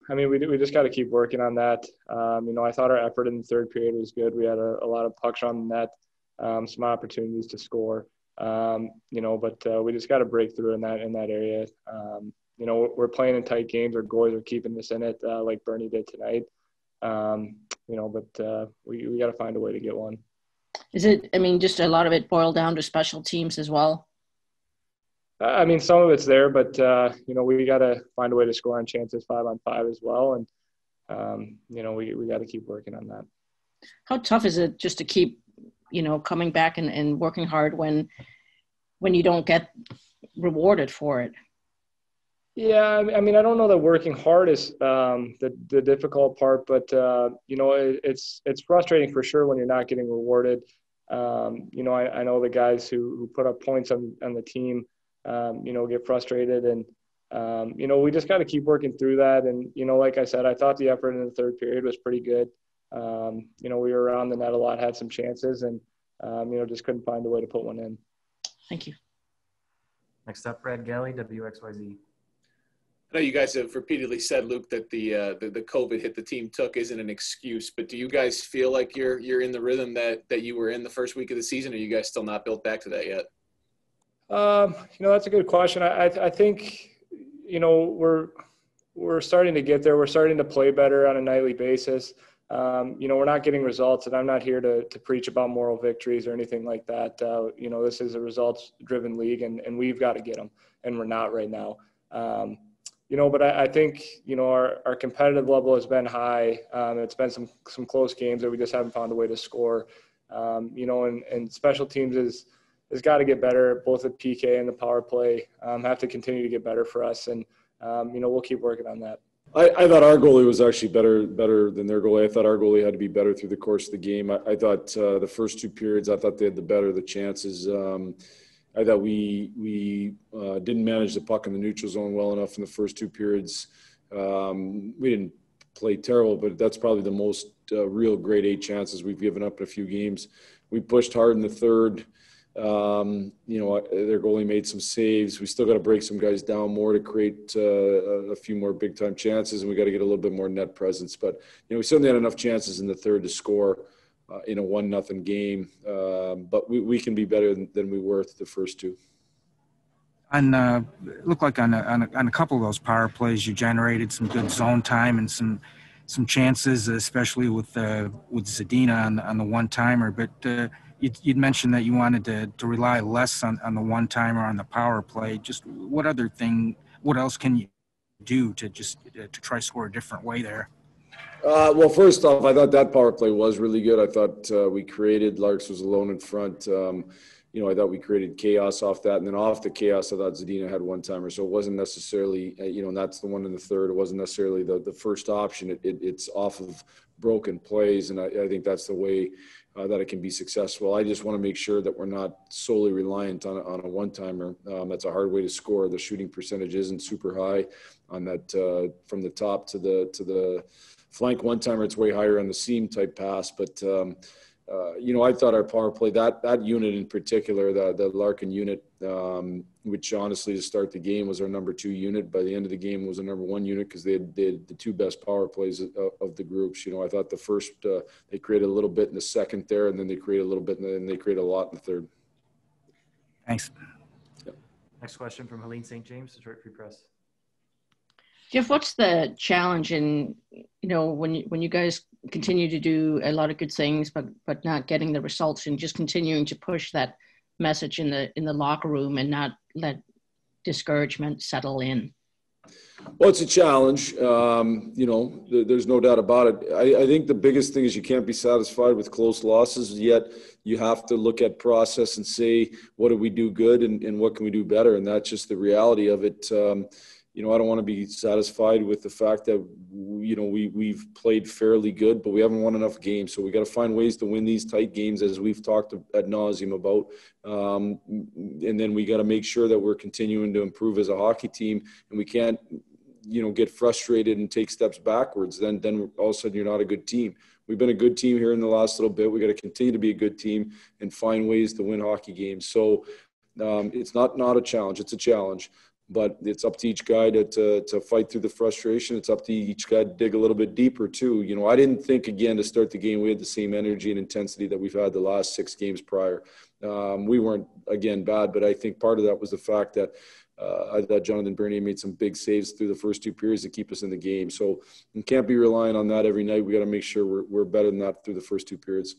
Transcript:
I mean, we just got to keep working on that. I thought our effort in the third period was good. We had a lot of pucks on the net, some opportunities to score. But we just got to break through in that area. We're playing in tight games. Our goalies are keeping us in it, like Bernie did tonight. But we got to find a way to get one. Is it? I mean, just a lot of it boiled down to special teams as well. I mean, some of it's there, but we got to find a way to score on chances 5-on-5 as well, and we got to keep working on that. How tough is it just to keep, coming back and working hard when you don't get rewarded for it? Yeah, I mean, I don't know that working hard is the difficult part, but it's frustrating for sure when you're not getting rewarded. I know the guys who put up points on the team, get frustrated, and we just got to keep working through that. And like I said, I thought the effort in the third period was pretty good. We were around the net a lot, had some chances, and just couldn't find a way to put one in. Thank you. Next up, Brad Galley, WXYZ. I know you guys have repeatedly said, Luke, that the COVID hit the team took isn't an excuse, but do you guys feel like you're in the rhythm that you were in the first week of the season, or are you guys still not built back to that yet? That's a good question. I think, we're starting to get there. We're starting to play better on a nightly basis. We're not getting results, and I'm not here to preach about moral victories or anything like that. This is a results-driven league, and we've got to get them, and we're not right now. But I think, our competitive level has been high. It's been some close games that we just haven't found a way to score. And special teams has got to get better, both at PK and the power play. Have to continue to get better for us, and we'll keep working on that. I thought our goalie was actually better than their goalie. I thought our goalie had to be better through the course of the game. I thought the first two periods, I thought they had the better of the chances. I thought we didn't manage the puck in the neutral zone well enough in the first two periods. We didn't play terrible, but that's probably the most real grade A chances we've given up in a few games. We pushed hard in the third. Their goalie made some saves. We still got to break some guys down more to create a few more big time chances, and we got to get a little bit more net presence. But we certainly had enough chances in the third to score in a 1-0 game. But we can be better than we were the first two. And looked like on a couple of those power plays, you generated some good zone time and some chances, especially with Zadina on the one timer. But you'd mentioned that you wanted to rely less on the one timer on the power play. Just what else can you do to try to score a different way there? Well, first off, I thought that power play was really good. I thought we created, Larks was alone in front. I thought we created chaos off that. And then off the chaos, I thought Zadina had one timer. So it wasn't necessarily, and that's the one in the third. It wasn't necessarily the first option. It's off of broken plays. And I think that's the way that it can be successful. I just want to make sure that we're not solely reliant on a one-timer. That's a hard way to score. The shooting percentage isn't super high on that from the top to the flank one-timer. It's way higher on the seam type pass. But, I thought our power play, that unit in particular, the Larkin unit, which honestly to start the game was our number 2 unit. By the end of the game was our number 1 unit because they had the 2 best power plays of the groups. I thought the first, they created a little bit in the second there, and then they created a little bit, and then they created a lot in the third. Thanks. Yep. Next question from Helene St. James, Detroit Free Press. Jeff, what's the challenge in, when you guys continue to do a lot of good things, but not getting the results, and just continuing to push that message in the locker room and not let discouragement settle in? Well, it's a challenge. There's no doubt about it. I think the biggest thing is you can't be satisfied with close losses, yet you have to look at process and say, what did we do good and what can we do better? And that's just the reality of it. I don't want to be satisfied with the fact that, we've played fairly good, but we haven't won enough games. So we got to find ways to win these tight games, as we've talked ad nauseum about. And then we got to make sure that we're continuing to improve as a hockey team, and we can't, get frustrated and take steps backwards. Then all of a sudden you're not a good team. We've been a good team here in the last little bit. We got to continue to be a good team and find ways to win hockey games. So it's not a challenge. It's a challenge. But it's up to each guy to fight through the frustration. It's up to each guy to dig a little bit deeper too. You know, I didn't think again to start the game we had the same energy and intensity that we've had the last 6 games prior. We weren't again bad, but I think part of that was the fact that I thought Jonathan Bernier made some big saves through the first 2 periods to keep us in the game. So we can't be relying on that every night. We got to make sure we're better than that through the first 2 periods.